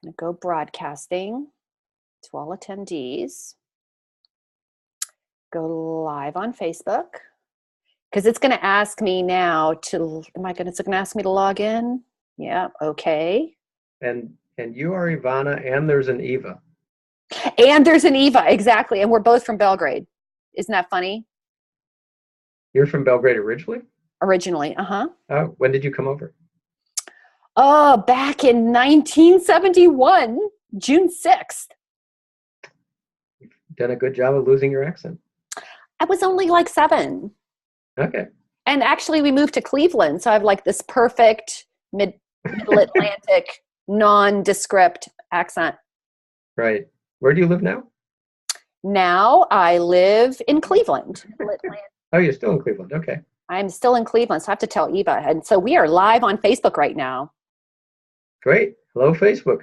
going to go broadcasting to all attendees. Go live on Facebook. Because it's going to ask me now it's going to ask me to log in? Yeah, okay. And you are Ivana, and there's an Eva. And there's an Eva, exactly. And we're both from Belgrade. Isn't that funny? You're from Belgrade originally? Originally, uh-huh. Oh, when did you come over? Oh, back in 1971, June 6th. You've done a good job of losing your accent. I was only like 7. Okay. And actually, we moved to Cleveland, so I have like this perfect middle Atlantic, nondescript accent. Right. Where do you live now? Now I live in Cleveland. Oh, you're still in Cleveland. Okay. I'm still in Cleveland, so I have to tell Eva. And so we are live on Facebook right now. Great. Hello, Facebook.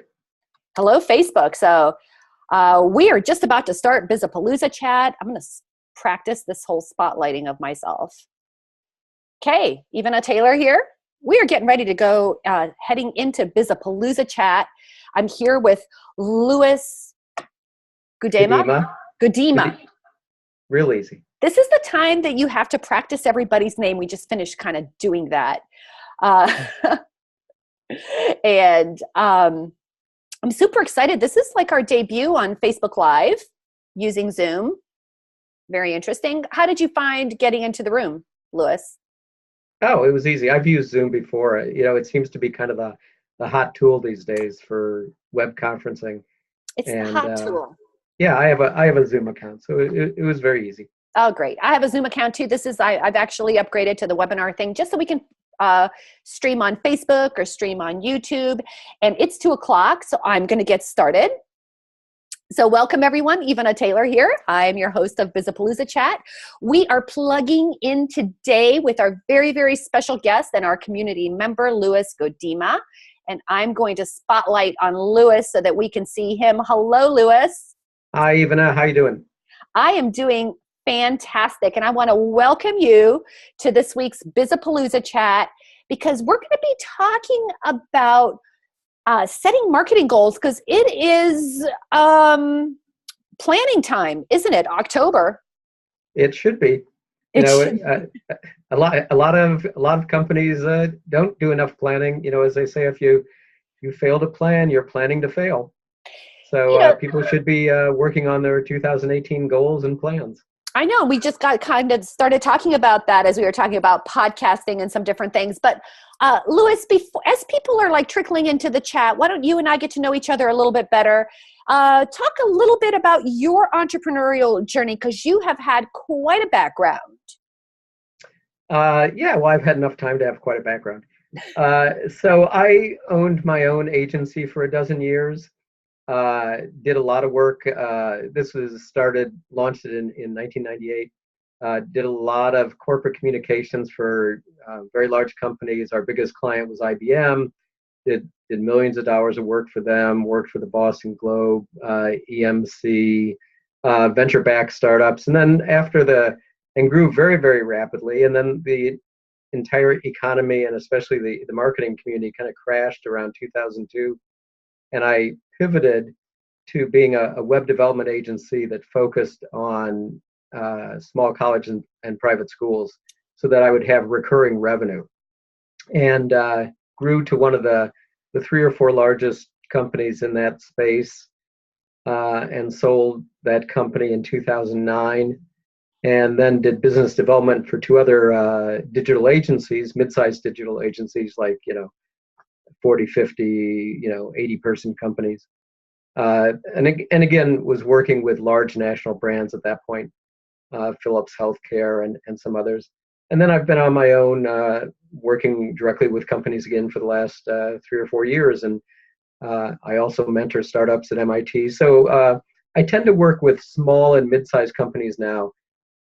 Hello, Facebook. So we are just about to start Bizapalooza chat. I'm going to practice this whole spotlighting of myself. Okay, Ivana Taylor here. We are getting ready to go heading into Bizapalooza chat. I'm here with Louis Gudema. Real easy. This is the time that you have to practice everybody's name. We just finished kind of doing that. And I'm super excited. This is like our debut on Facebook Live using Zoom. Very interesting. How did you find getting into the room, Louis? Oh, it was easy. I've used Zoom before. It seems to be kind of the hot tool these days for web conferencing. It's the hot tool. Yeah, I have a Zoom account, so it was very easy. Oh, great. I have a Zoom account too. I've actually upgraded to the webinar thing just so we can stream on Facebook or stream on YouTube. And it's 2:00, so I'm going to get started. So welcome everyone, Ivana Taylor here. I'm your host of Bizapalooza Chat. We are plugging in today with our very, very special guest and our community member, Louis Gudema. And I'm going to spotlight on Louis so that we can see him. Hello, Louis. Hi, Ivana. How you doing? I am doing fantastic. And I want to welcome you to this week's Bizapalooza Chat because we're going to be talking about setting marketing goals because it is planning time, isn't it? October. It should be. A lot of companies don't do enough planning. As they say, if you fail to plan, you're planning to fail. So people should be working on their 2018 goals and plans. I know. We just got kind of started talking about that as we were talking about podcasting and some different things. But Louis, as people are like trickling into the chat, why don't you and I get to know each other a little bit better? Talk a little bit about your entrepreneurial journey because you have had quite a background. Well, I've had enough time to have quite a background. So I owned my own agency for 12 years. Did a lot of work. This was launched in 1998. Did a lot of corporate communications for very large companies. Our biggest client was IBM. Did millions of dollars of work for them. Worked for the Boston Globe, EMC, venture-backed startups, and then and grew very, very rapidly. And then the entire economy and especially the marketing community kind of crashed around 2002. And I pivoted to being a web development agency that focused on small colleges and private schools so that I would have recurring revenue. And grew to one of the 3 or 4 largest companies in that space and sold that company in 2009. And then did business development for 2 other digital agencies, mid-sized digital agencies like, 40, 50, 80-person companies. And again, was working with large national brands at that point, Philips Healthcare and some others. And then I've been on my own, working directly with companies again for the last 3 or 4 years. And I also mentor startups at MIT. So I tend to work with small and mid-sized companies now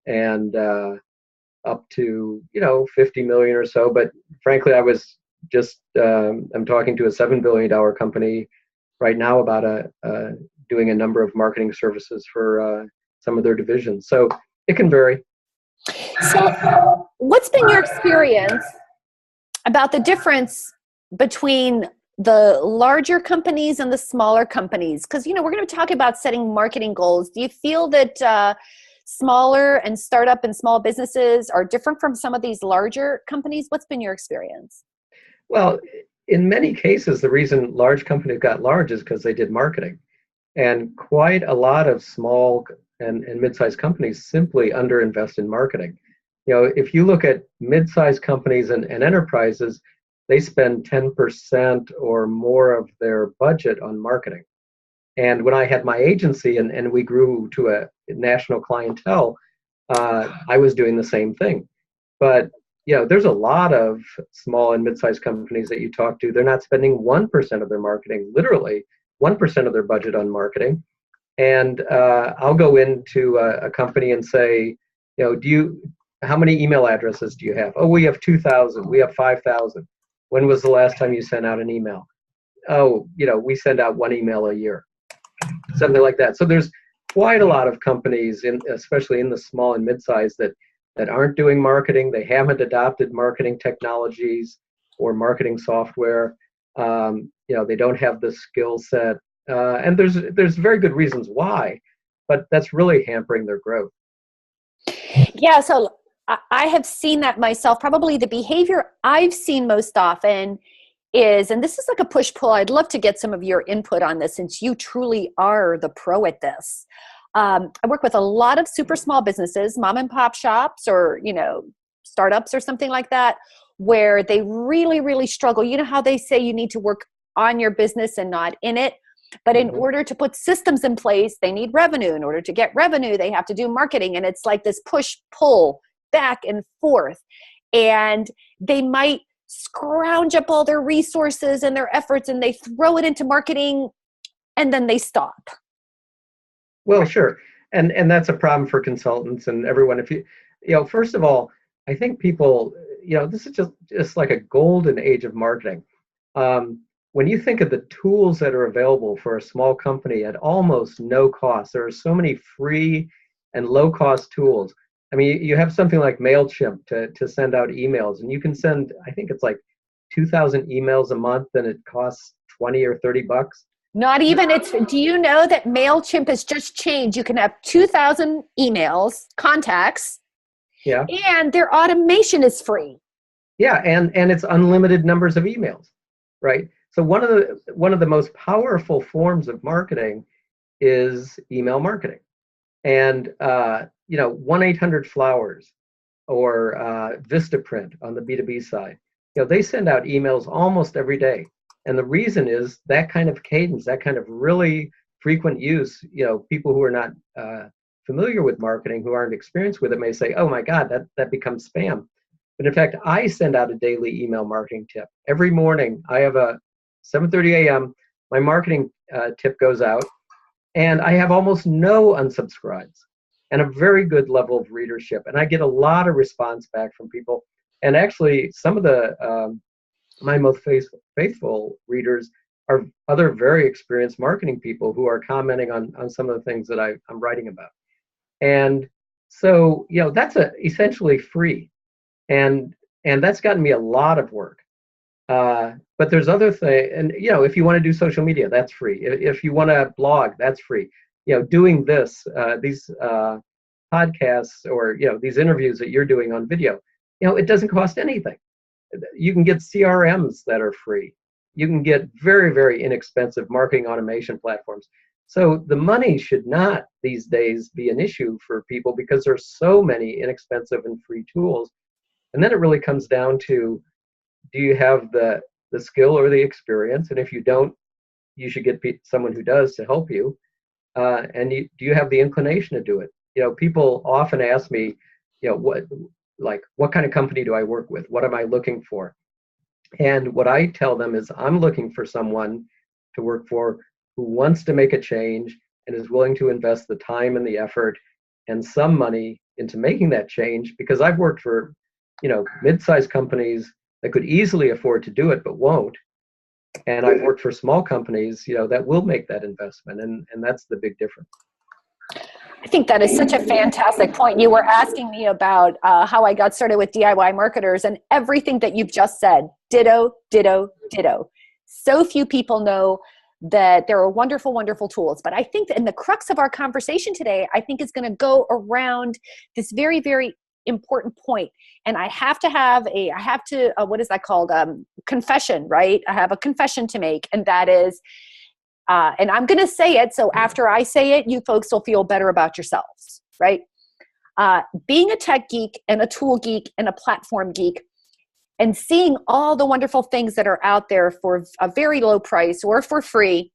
and up to, 50 million or so. But frankly, I was just I'm talking to a $7 billion company right now about doing a number of marketing services for some of their divisions. So it can vary. So what's been your experience about the difference between the larger companies and the smaller companies? Because, we're going to talk about setting marketing goals. Do you feel that smaller and startup and small businesses are different from some of these larger companies? What's been your experience? Well, in many cases, the reason large companies got large is because they did marketing. And quite a lot of small and mid-sized companies simply underinvest in marketing. If you look at mid-sized companies and enterprises, they spend 10% or more of their budget on marketing. And when I had my agency and we grew to a national clientele, I was doing the same thing. But there's a lot of small and mid-sized companies that you talk to. They're not spending 1% of their marketing, literally 1% of their budget on marketing. And I'll go into a company and say, how many email addresses do you have? Oh, we have 2,000. We have 5,000. When was the last time you sent out an email? Oh, we send out one email a year, something like that. So there's quite a lot of companies, especially in the small and mid-size, that aren't doing marketing. They haven't adopted marketing technologies or marketing software. They don't have the skill set, and there's very good reasons why, but that's really hampering their growth. Yeah, so I have seen that myself. Probably the behavior I've seen most often is, and this is like a push-pull, I'd love to get some of your input on this since you truly are the pro at this. I work with a lot of super small businesses, mom and pop shops, or, startups or something like that, where they really, really struggle. You know how they say you need to work on your business and not in it? But in order to put systems in place, they need revenue. In order to get revenue, they have to do marketing. And it's like this push-pull back and forth. And they might scrounge up all their resources and their efforts and they throw it into marketing and then they stop. Well, sure. And that's a problem for consultants and everyone. If first of all, I think people, this is just like a golden age of marketing. When you think of the tools that are available for a small company at almost no cost, there are so many free and low cost tools. I mean, you have something like MailChimp to send out emails, and you can send, I think it's like 2,000 emails a month, and it costs 20 or 30 bucks. Not even. Do you know that MailChimp has just changed? You can have 2,000 emails, contacts, yeah, and their automation is free. Yeah, and it's unlimited numbers of emails, right? So one of the most powerful forms of marketing is email marketing. And 1-800-Flowers or Vistaprint on the B2B side, they send out emails almost every day. And the reason is that kind of cadence, that kind of really frequent use. People who are not familiar with marketing, who aren't experienced with it, may say, oh my God, that becomes spam. But in fact, I send out a daily email marketing tip. Every morning, I have a 7:30 a.m., my marketing tip goes out, and I have almost no unsubscribes and a very good level of readership. And I get a lot of response back from people. And actually, some of my most faithful readers are other very experienced marketing people who are commenting on some of the things that I'm writing about. And so, that's essentially free. And that's gotten me a lot of work. But there's other things, and if you want to do social media, that's free. If you want to blog, that's free. Doing these podcasts or these interviews that you're doing on video, it doesn't cost anything. You can get CRMs that are free. You can get very, very inexpensive marketing automation platforms. So the money should not these days be an issue for people because there's so many inexpensive and free tools. And then it really comes down to, do you have the skill or the experience? And if you don't, you should get someone who does to help you. And do you have the inclination to do it? People often ask me, what kind of company do I work with? What am I looking for? And what I tell them is I'm looking for someone to work for who wants to make a change and is willing to invest the time and the effort and some money into making that change, because I've worked for, mid-sized companies that could easily afford to do it but won't. And I've worked for small companies, that will make that investment, and that's the big difference. I think that is such a fantastic point. You were asking me about how I got started with DIY marketers, and everything that you've just said, ditto, ditto, ditto. So few people know that there are wonderful, wonderful tools. But I think that in the crux of our conversation today, I think is going to go around this very, very important point. And I have to what is that called? Confession, right? I have a confession to make. And that is, and I'm going to say it. So after I say it, you folks will feel better about yourselves, right? Being a tech geek and a tool geek and a platform geek, and seeing all the wonderful things that are out there for a very low price or for free,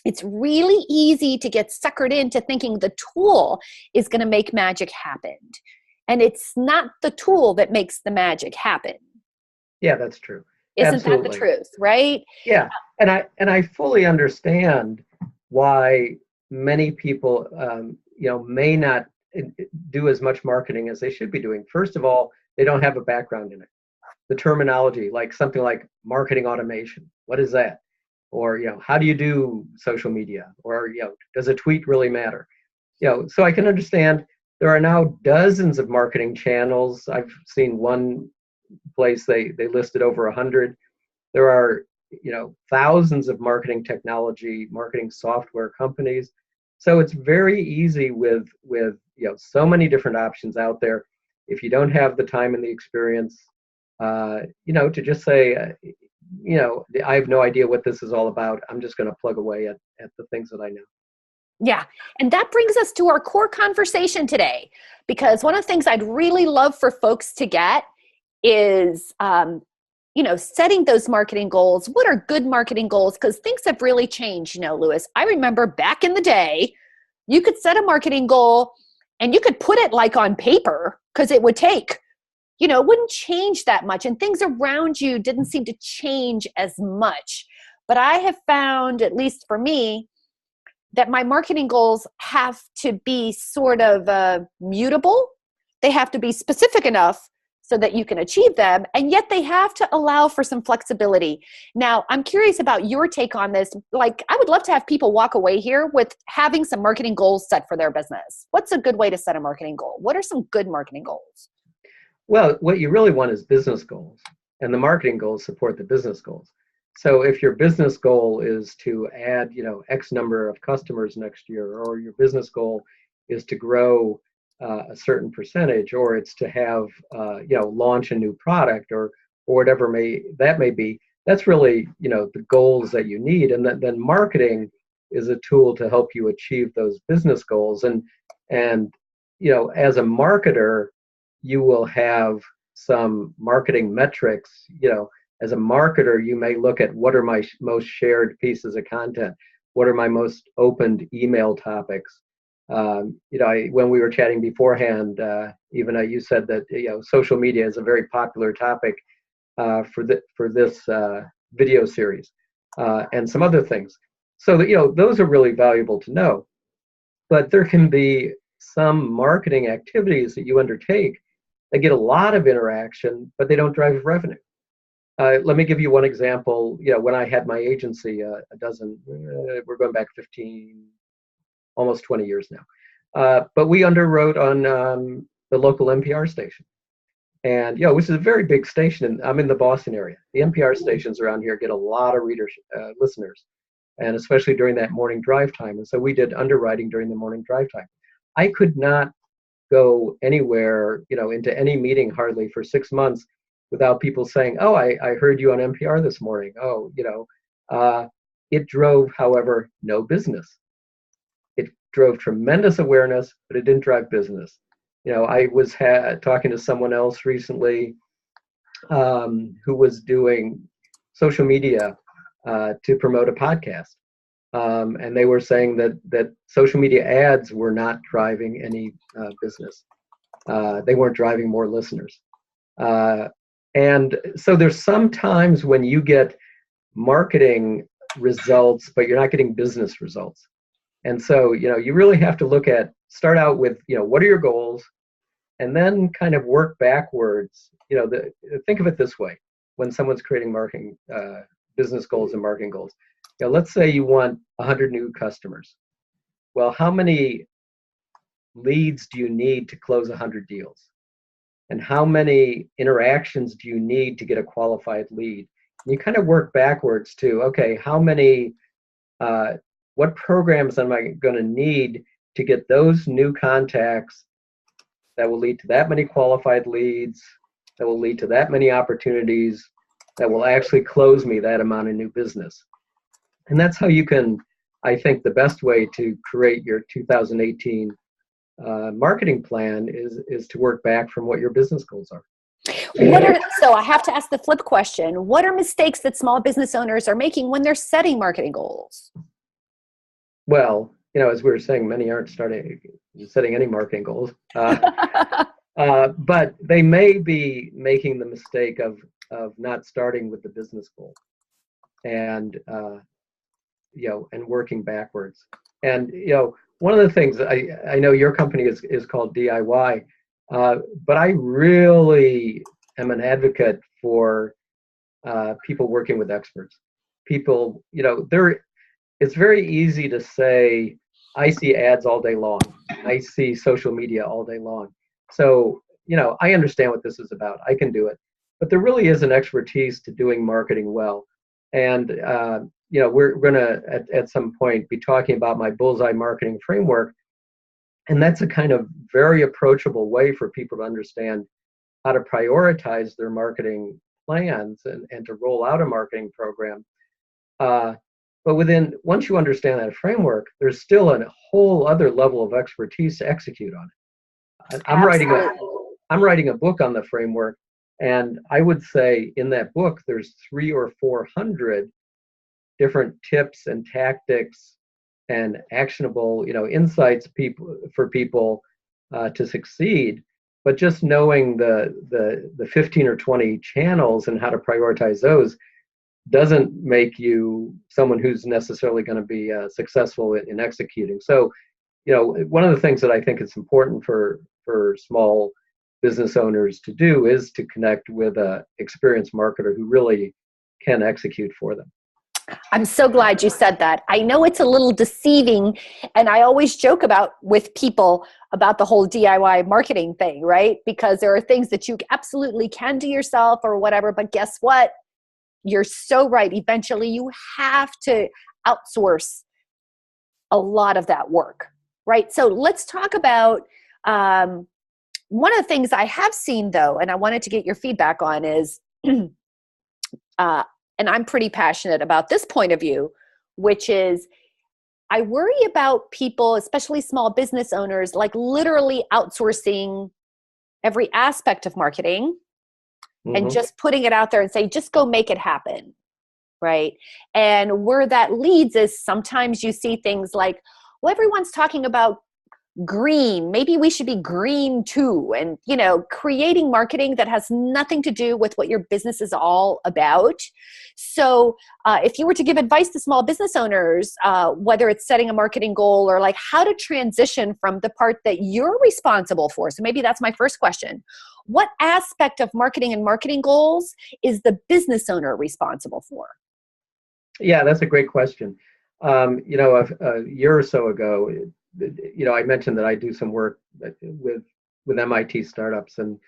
it's really easy to get suckered into thinking the tool is going to make magic happen. And it's not the tool that makes the magic happen. Yeah, that's true. Isn't Absolutely. that the truth, right? Yeah, and I fully understand why many people may not do as much marketing as they should be doing. First of all, they don't have a background in it. The terminology, like something like marketing automation, what is that? Or how do you do social media? Or does a tweet really matter? So I can understand there are now dozens of marketing channels. I've seen one place they listed over 100. There are thousands of marketing technology, marketing software companies. So it's very easy with so many different options out there. If you don't have the time and the experience, to just say, I have no idea what this is all about. I'm just going to plug away at the things that I know. Yeah. And that brings us to our core conversation today, because one of the things I'd really love for folks to get is, setting those marketing goals. What are good marketing goals? Because things have really changed, Lewis. I remember back in the day, you could set a marketing goal and you could put it like on paper, because it would take, it wouldn't change that much. And things around you didn't seem to change as much. But I have found, at least for me, that my marketing goals have to be sort of mutable. They have to be specific enough so that you can achieve them, and yet they have to allow for some flexibility. Now, I'm curious about your take on this. Like, I would love to have people walk away here with having some marketing goals set for their business. What's a good way to set a marketing goal? What are some good marketing goals? Well, what you really want is business goals, and the marketing goals support the business goals. So if your business goal is to add, X number of customers next year, or your business goal is to grow a certain percentage, or it's to have, launch a new product, or whatever that may be, that's really, the goals that you need. And then marketing is a tool to help you achieve those business goals. And as a marketer, you will have some marketing metrics. As a marketer, you may look at what are my most shared pieces of content, what are my most opened email topics. When we were chatting beforehand, you said that social media is a very popular topic for this video series, and some other things. So that those are really valuable to know. But there can be some marketing activities that you undertake that get a lot of interaction, but they don't drive revenue. Let me give you one example. When I had my agency, we're going back 15, almost 20 years now. But we underwrote on the local NPR station. And, which is a very big station. And I'm in the Boston area. The NPR stations around here get a lot of listeners, and especially during that morning drive time. And so we did underwriting during the morning drive time. I could not go anywhere, into any meeting hardly for 6 months without people saying, "Oh, I heard you on NPR this morning." Oh, it drove, however, no business. It drove tremendous awareness, but it didn't drive business. I was talking to someone else recently who was doing social media to promote a podcast. And they were saying that social media ads were not driving any business. They weren't driving more listeners. And so there's some times when you get marketing results, but you're not getting business results. And so, you really have to start out with, what are your goals? And then kind of work backwards. Think of it this way. When someone's creating marketing, business goals and marketing goals, let's say you want 100 new customers. Well, how many leads do you need to close 100 deals? And how many interactions do you need to get a qualified lead? You kind of work backwards to, okay, how many, what programs am I going to need to get those new contacts that will lead to that many qualified leads, that will lead to that many opportunities, that will actually close me that amount of new business. And that's how you can, I think, the best way to create your 2018 marketing plan is to work back from what your business goals are. So I have to ask the flip question. What are mistakes that small business owners are making when they're setting marketing goals? Well, as we were saying, many aren't setting any marketing goals. But they may be making the mistake of not starting with the business goal and and working backwards. And one of the things I know your company is called DIY, but I really am an advocate for people working with experts. People, it's very easy to say, I see ads all day long. I see social media all day long. So, I understand what this is about. I can do it. But there really is an expertise to doing marketing well. And, we're going to, at some point, be talking about my bullseye marketing framework. And that's a kind of very approachable way for people to understand how to prioritize their marketing plans and to roll out a marketing program. But once you understand that framework, there's still a whole other level of expertise to execute on it. I'm writing a book on the framework, and I would say in that book there's 300 or 400 different tips and tactics and actionable, insights for people to succeed. But just knowing the 15 or 20 channels and how to prioritize those doesn't make you someone who's necessarily going to be successful in executing. So, one of the things that I think is important for small business owners to do is to connect with an experienced marketer who really can execute for them. I'm so glad you said that. I know it's a little deceiving, and I always joke with people about the whole DIY marketing thing, right? Because there are things that you absolutely can do yourself or whatever, but guess what? You're so right. Eventually, you have to outsource a lot of that work, right? So let's talk about one of the things I have seen, though, and I wanted to get your feedback on is, and I'm pretty passionate about this point of view, which is I worry about people, especially small business owners, like literally outsourcing every aspect of marketing. And just putting it out there and say, just go make it happen, right? And where that leads is sometimes you see things like, well, everyone's talking about green. Maybe we should be green too. And, creating marketing that has nothing to do with what your business is all about. So if you were to give advice to small business owners, whether it's setting a marketing goal or like how to transition from the part that you're responsible for. So maybe that's my first question. What aspect of marketing and marketing goals is the business owner responsible for? Yeah, that's a great question. A year or so ago, I mentioned that I do some work with MIT startups and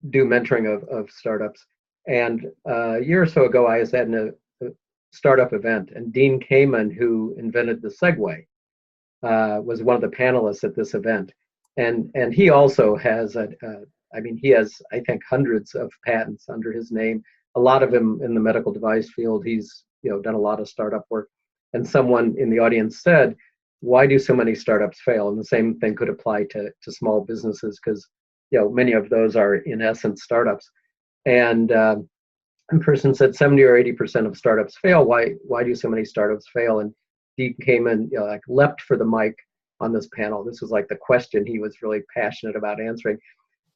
do mentoring of startups. And a year or so ago, I was at a startup event, and Dean Kamen, who invented the Segway, was one of the panelists at this event. And he also has he has, I think, hundreds of patents under his name. A lot of them in the medical device field. He's done a lot of startup work. And someone in the audience said, "Why do so many startups fail?" And the same thing could apply to small businesses because many of those are in essence startups. And a person said 70 or 80% of startups fail. Why do so many startups fail? And Dean Kamen leapt for the mic on this panel. This was like the question he was really passionate about answering.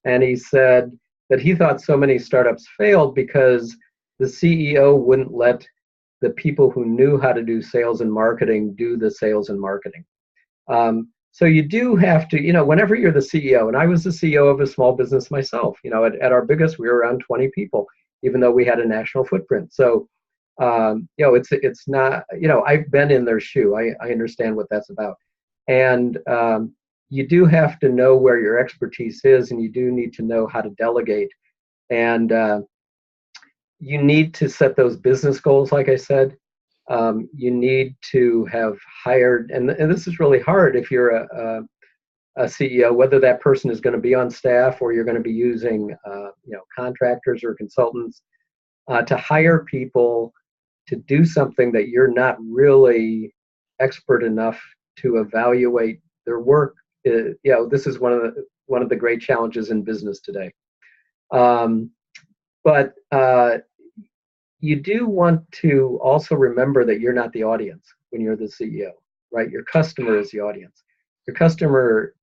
And he said that he thought so many startups failed because the CEO wouldn't let the people who knew how to do sales and marketing do the sales and marketing. So you do have to, whenever you're the CEO, and I was the CEO of a small business myself, at our biggest, we were around 20 people, even though we had a national footprint. So, it's not, I've been in their shoe. I understand what that's about. And you do have to know where your expertise is, and you do need to know how to delegate. And you need to set those business goals, like I said. You need to have hired, and this is really hard if you're a CEO, whether that person is going to be on staff or you're going to be using contractors or consultants, to hire people to do something that you're not really expert enough to evaluate their work. This is one of the great challenges in business today. But you do want to also remember that you're not the audience when you're the CEO, right? Your customer is the audience. Your customer,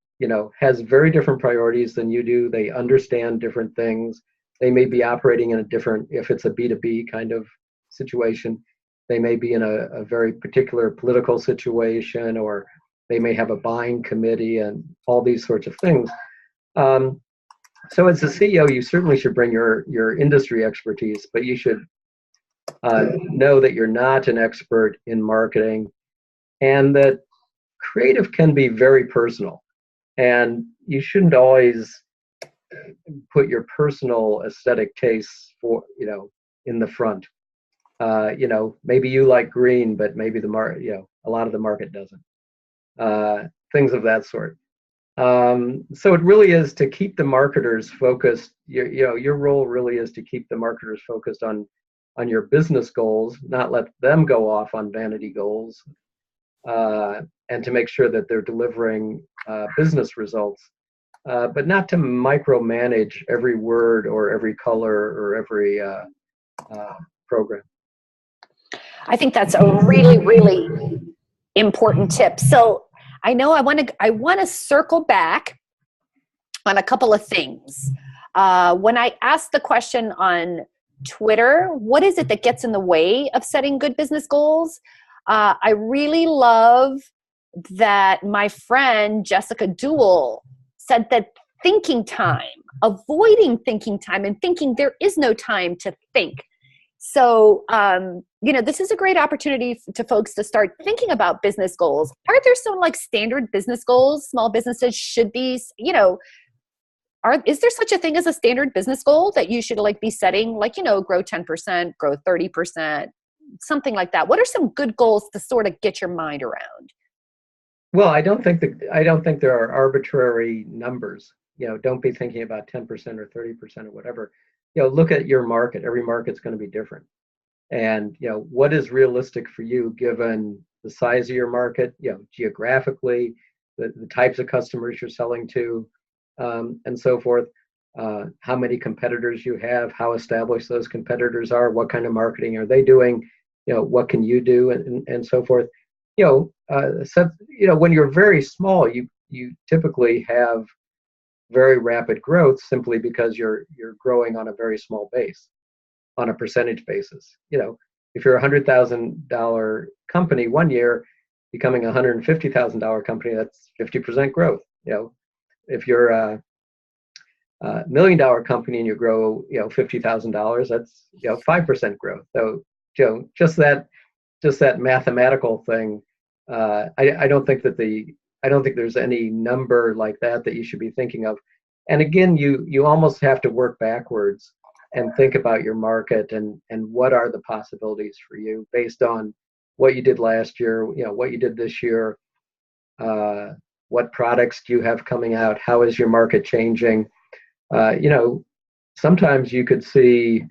has very different priorities than you do. They understand different things. They may be operating in a different, if it's a B2B kind of situation, they may be in a very particular political situation, or they may have a buying committee and all these sorts of things. So as a CEO, you certainly should bring your industry expertise, but you should know that you're not an expert in marketing, and that creative can be very personal, and you shouldn't always put your personal aesthetic tastes in the front. Maybe you like green, but maybe a lot of the market doesn't. Things of that sort. So it really is to keep the marketers focused. Your role really is to keep the marketers focused on your business goals, not let them go off on vanity goals, and to make sure that they're delivering business results, but not to micromanage every word or every color or every program. I think that's a really, really important tip. So I know I want to circle back on a couple of things. When I asked the question on Twitter, what is it that gets in the way of setting good business goals? I really love that my friend Jessica Duell said that avoiding thinking time and thinking there is no time to think. So, this is a great opportunity to folks to start thinking about business goals. Are there some standard business goals small businesses should be, is there such a thing as a standard business goal that you should be setting, grow 10%, grow 30%, something like that? What are some good goals to sort of get your mind around? Well, I don't think there are arbitrary numbers. Don't be thinking about 10% or 30% or whatever. Look at your market. Every market's going to be different. And, what is realistic for you given the size of your market, geographically, the types of customers you're selling to, and so forth, how many competitors you have, how established those competitors are, what kind of marketing are they doing, what can you do, and so forth. When you're very small, you typically have very rapid growth simply because you're growing on a very small base, on a percentage basis. If you're a $100,000 company one year, becoming a $150,000 company, that's 50% growth. If you're a $1 million company and you grow, $50,000, that's 5% growth. So just that mathematical thing. I don't think there's any number like that you should be thinking of. And again, you almost have to work backwards and think about your market and what are the possibilities for you based on what you did last year, what you did this year, what products do you have coming out, how is your market changing. Sometimes you could see,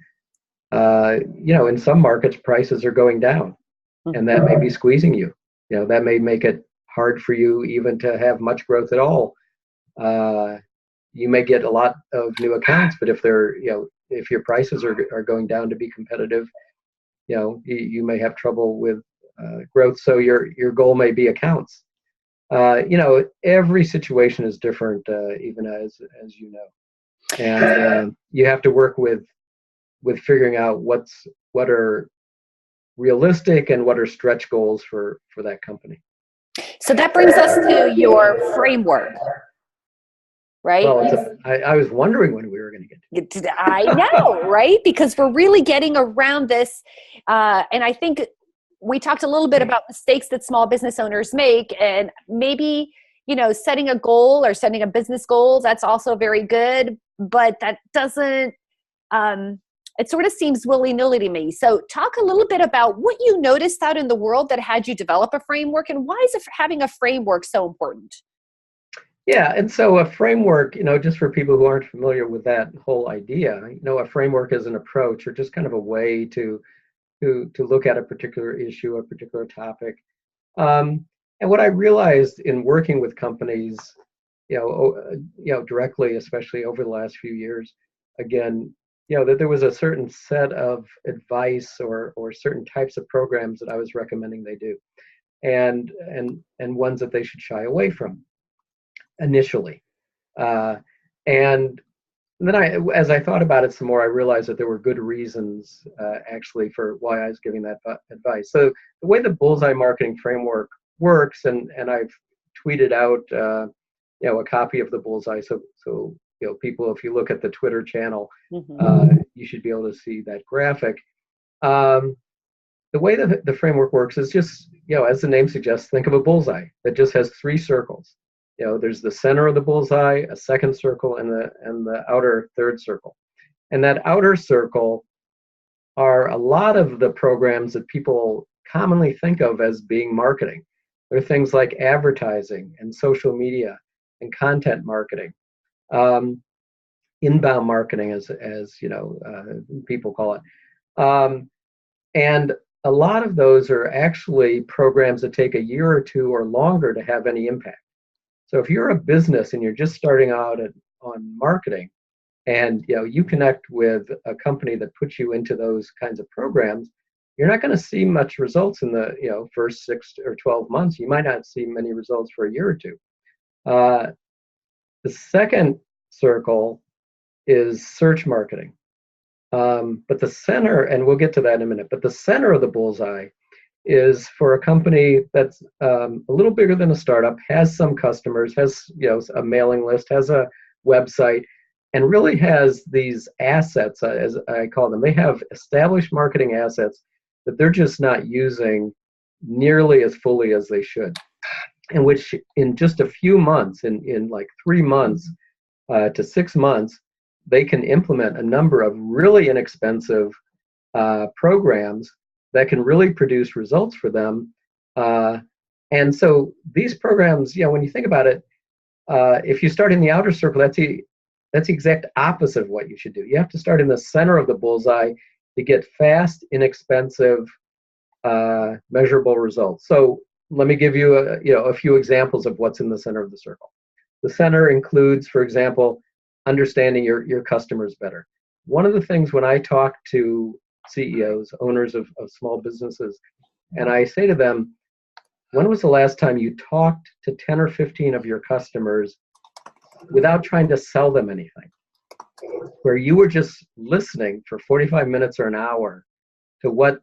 in some markets prices are going down, and that may be squeezing you. That may make it hard for you even to have much growth at all. You may get a lot of new accounts, but if your prices are going down to be competitive, you may have trouble with growth. So your goal may be accounts. Every situation is different, even as you know, and you have to work with figuring out what are realistic and what are stretch goals for that company. So that brings us to your framework, right? Well, I was wondering when we were going to get to it. I know, right? Because we're really getting around this. And I think we talked a little bit about mistakes that small business owners make, and maybe, setting a goal or setting a business goal, that's also very good, but that doesn't it sort of seems willy-nilly to me. So talk a little bit about what you noticed out in the world that had you develop a framework, and why is having a framework so important? Yeah, and so a framework, just for people who aren't familiar with that whole idea, a framework is an approach or just kind of a way to look at a particular issue, a particular topic. And what I realized in working with companies, directly, especially over the last few years, again, that there was a certain set of advice or certain types of programs that I was recommending they do, and ones that they should shy away from initially. Uh, and then as I thought about it some more, I realized that there were good reasons actually for why I was giving that advice. So the way the bullseye marketing framework works, and I've tweeted out a copy of the bullseye. So people, if you look at the Twitter channel, you should be able to see that graphic. The way that the framework works is just, as the name suggests, think of a bullseye that just has three circles. There's the center of the bullseye, a second circle, and the outer third circle. And that outer circle are a lot of the programs that people commonly think of as being marketing. They're things like advertising and social media and content marketing, inbound marketing, as people call it. And a lot of those are actually programs that take a year or two or longer to have any impact. So if you're a business and you're just starting out on marketing, and you connect with a company that puts you into those kinds of programs, you're not going to see much results in the first 6 or 12 months. You might not see many results for a year or two. The second circle is search marketing. But the center, and we'll get to that in a minute, but the center of the bullseye is for a company that's a little bigger than a startup, has some customers, has a mailing list, has a website, and really has these assets, as I call them. They have established marketing assets that they're just not using nearly as fully as they should, and which in just a few months, in like 3 months to 6 months, they can implement a number of really inexpensive programs that can really produce results for them. And so these programs, when you think about it, if you start in the outer circle, that's the exact opposite of what you should do. You have to start in the center of the bullseye to get fast, inexpensive, measurable results. So let me give you a few examples of what's in the center of the circle. The center includes, for example, understanding your customers better. One of the things when I talk to CEOs, owners of small businesses, and I say to them, when was the last time you talked to 10 or 15 of your customers without trying to sell them anything? Where you were just listening for 45 minutes or an hour to what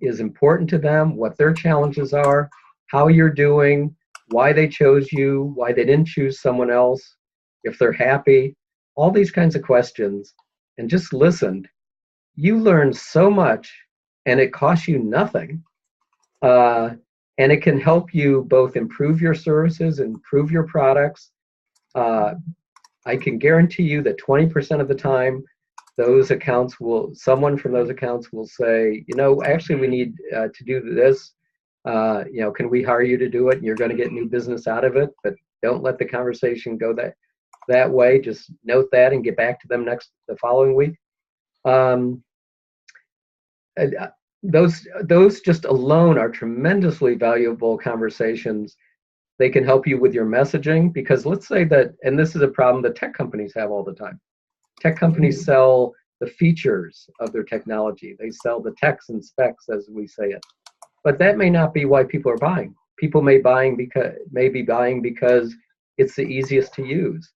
is important to them, what their challenges are, how you're doing, why they chose you, why they didn't choose someone else, if they're happy, all these kinds of questions, and just listened. You learn so much, and it costs you nothing, and it can help you both improve your services, improve your products. I can guarantee you that 20% of the time, someone from those accounts will say, actually we need to do this. Can we hire you to do it? And you're going to get new business out of it, but don't let the conversation go that way. Just note that and get back to them the following week. Those just alone are tremendously valuable conversations. They can help you with your messaging, because let's say that, and this is a problem that tech companies have all the time. Tech companies sell the features of their technology. They sell the techs and specs, as we say it. But that may not be why people are buying. People may be buying because it's the easiest to use.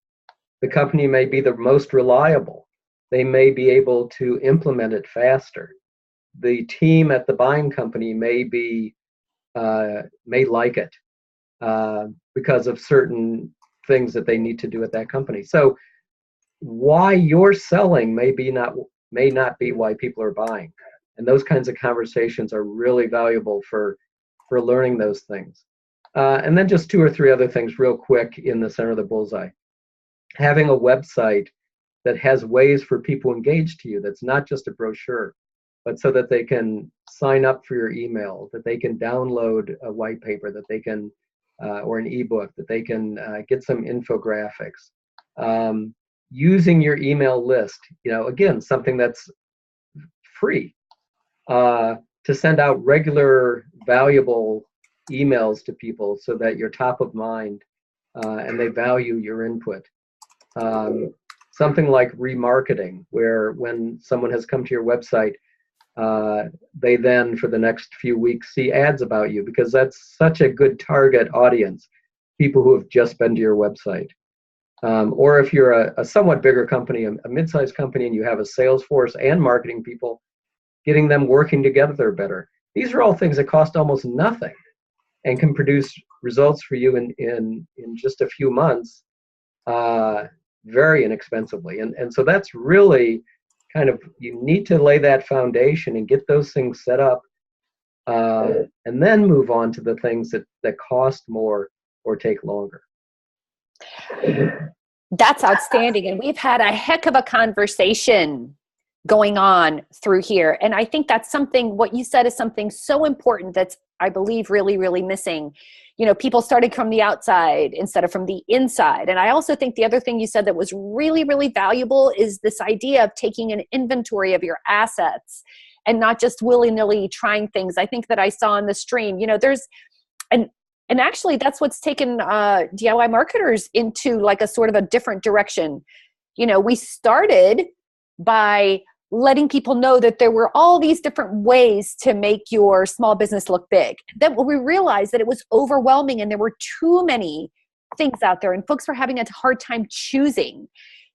The company may be the most reliable. They may be able to implement it faster. The team at the buying company may like it because of certain things that they need to do at that company. So why you're selling may not be why people are buying. And those kinds of conversations are really valuable for learning those things. And then just 2 or 3 other things real quick in the center of the bullseye. Having a website that has ways for people engaged to you, that's not just a brochure, but so that they can sign up for your email, that they can download a white paper, that they can, or an ebook, that they can get some infographics. Using your email list, again, something that's free, to send out regular, valuable emails to people so that you're top of mind and they value your input. Something like remarketing, where when someone has come to your website, they then for the next few weeks see ads about you, because that's such a good target audience, people who have just been to your website. Or if you're a somewhat bigger company, a mid-sized company, and you have a sales force and marketing people, getting them working together better. These are all things that cost almost nothing and can produce results for you in just a few months, very inexpensively. And so that's really kind of, you need to lay that foundation and get those things set up, and then move on to the things that cost more or take longer. That's outstanding. And we've had a heck of a conversation going on through here. And I think that's something, what you said is something so important that's, I believe, really, really missing. People started from the outside instead of from the inside. And I also think the other thing you said that was really, really valuable is this idea of taking an inventory of your assets and not just willy-nilly trying things. I think that I saw in the stream, and actually that's what's taken DIY marketers into like a sort of a different direction. We started by letting people know that there were all these different ways to make your small business look big. Then we realized that it was overwhelming and there were too many things out there and folks were having a hard time choosing.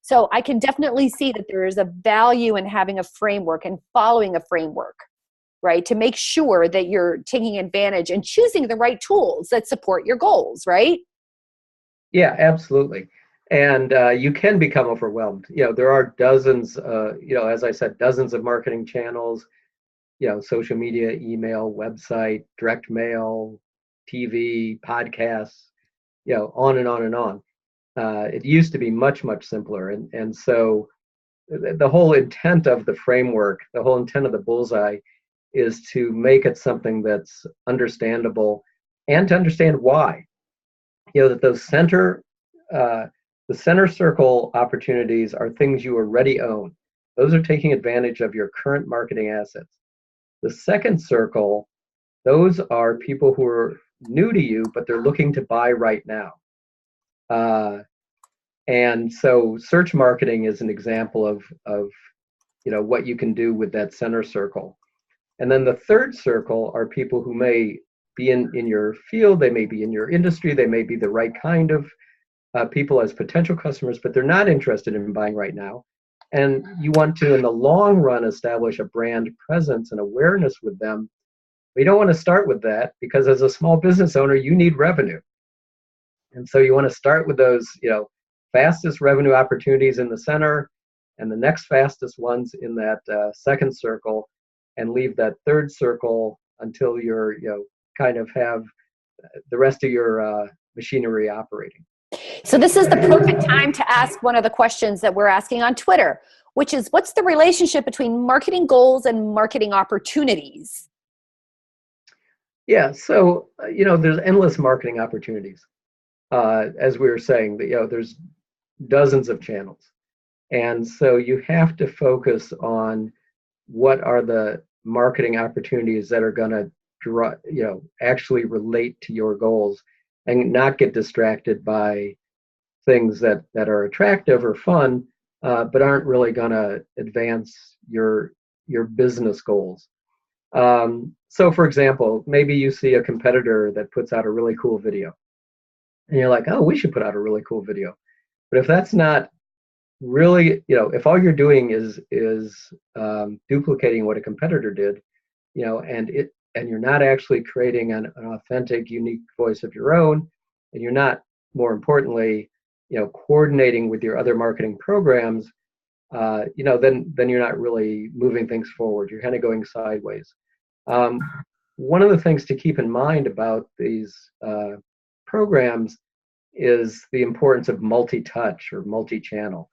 So I can definitely see that there is a value in having a framework and following a framework, right? To make sure that you're taking advantage and choosing the right tools that support your goals, right? Yeah, absolutely. And you can become overwhelmed. There are dozens, as I said, dozens of marketing channels, social media, email, website, direct mail, TV, podcasts, on and on and on. It used to be much, much simpler. And so the whole intent of the framework, the whole intent of the bullseye is to make it something that's understandable and to understand why. That those the center circle opportunities are things you already own. Those are taking advantage of your current marketing assets. The second circle, those are people who are new to you, but they're looking to buy right now. And so search marketing is an example of what you can do with that center circle. And then the third circle are people who may be in your field, they may be in your industry, they may be the right kind of people as potential customers, but they're not interested in buying right now. And you want to, in the long run, establish a brand presence and awareness with them. But you don't want to start with that, because as a small business owner, you need revenue. And so you want to start with those, fastest revenue opportunities in the center and the next fastest ones in that second circle, and leave that third circle until you're, kind of have the rest of your machinery operating. So this is the perfect time to ask one of the questions that we're asking on Twitter, which is, what's the relationship between marketing goals and marketing opportunities? Yeah, so, there's endless marketing opportunities. As we were saying, there's dozens of channels. And so you have to focus on what are the marketing opportunities that are going to actually relate to your goals, and not get distracted by things that are attractive or fun, but aren't really going to advance your business goals. So for example, maybe you see a competitor that puts out a really cool video, and you're like, oh, we should put out a really cool video. But if that's not really, if all you're doing is duplicating what a competitor did, and you're not actually creating an authentic, unique voice of your own, and you're not, more importantly, coordinating with your other marketing programs, then you're not really moving things forward. You're kind of going sideways. One of the things to keep in mind about these programs is the importance of multi-touch or multi-channel.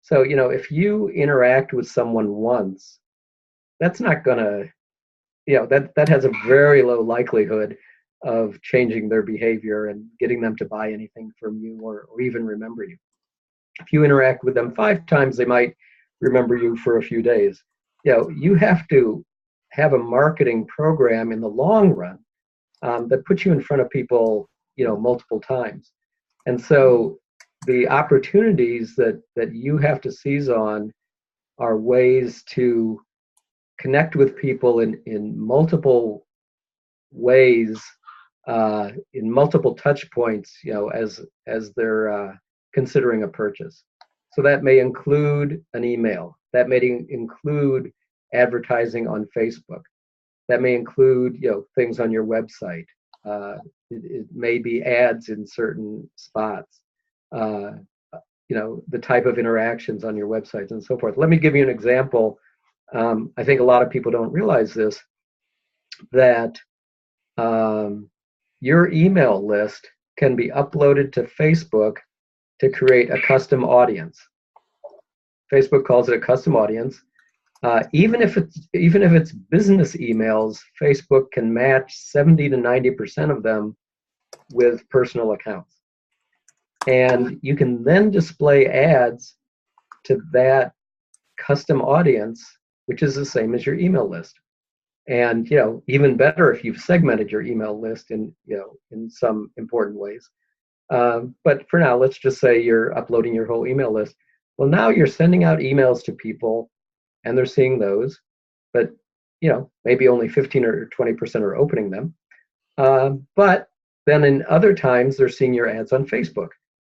So, if you interact with someone once, that's not going to, that has a very low likelihood of changing their behavior and getting them to buy anything from you or even remember you. If you interact with them 5 times, they might remember you for a few days. You have to have a marketing program in the long run that puts you in front of people, multiple times. And so the opportunities that you have to seize on are ways to connect with people in multiple ways, in multiple touch points, as they're considering a purchase. So that may include an email. That may include advertising on Facebook. That may include, things on your website. It may be ads in certain spots. The type of interactions on your websites and so forth. Let me give you an example. I think a lot of people don't realize this, that your email list can be uploaded to Facebook to create a custom audience. Facebook calls it a custom audience. Even if it's business emails, Facebook can match 70 to 90% of them with personal accounts. And you can then display ads to that custom audience, which is the same as your email list. And even better if you've segmented your email list in some important ways. But for now, let's just say you're uploading your whole email list. Well, now you're sending out emails to people, and they're seeing those, but maybe only 15 or 20% are opening them. But then in other times, they're seeing your ads on Facebook.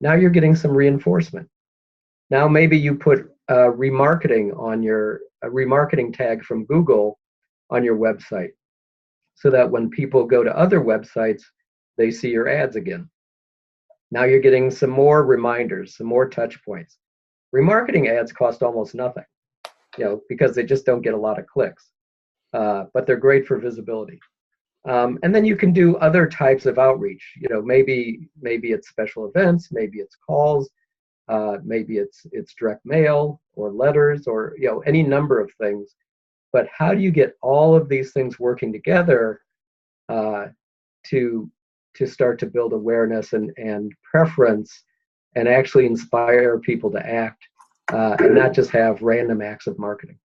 Now you're getting some reinforcement. Now maybe you put remarketing a remarketing tag from Google on your website, so that when people go to other websites, they see your ads again. Now you're getting some more reminders, some more touch points. Remarketing ads cost almost nothing, because they just don't get a lot of clicks, but they're great for visibility. And then you can do other types of outreach. Maybe it's special events, maybe it's calls, maybe it's direct mail or letters, or any number of things. But how do you get all of these things working together to start to build awareness and preference, and actually inspire people to act, and not just have random acts of marketing?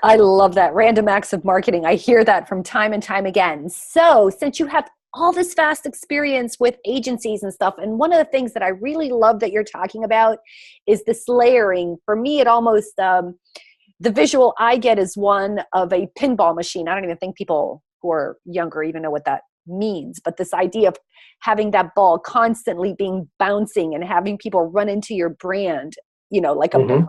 I love that, random acts of marketing. I hear that from time and time again. So since you have all this vast experience with agencies and stuff, and one of the things that I really love that you're talking about is this layering. For me, it almost, the visual I get is one of a pinball machine. I don't even think people who are younger even know what that means, but this idea of having that ball constantly being bouncing and having people run into your brand, like a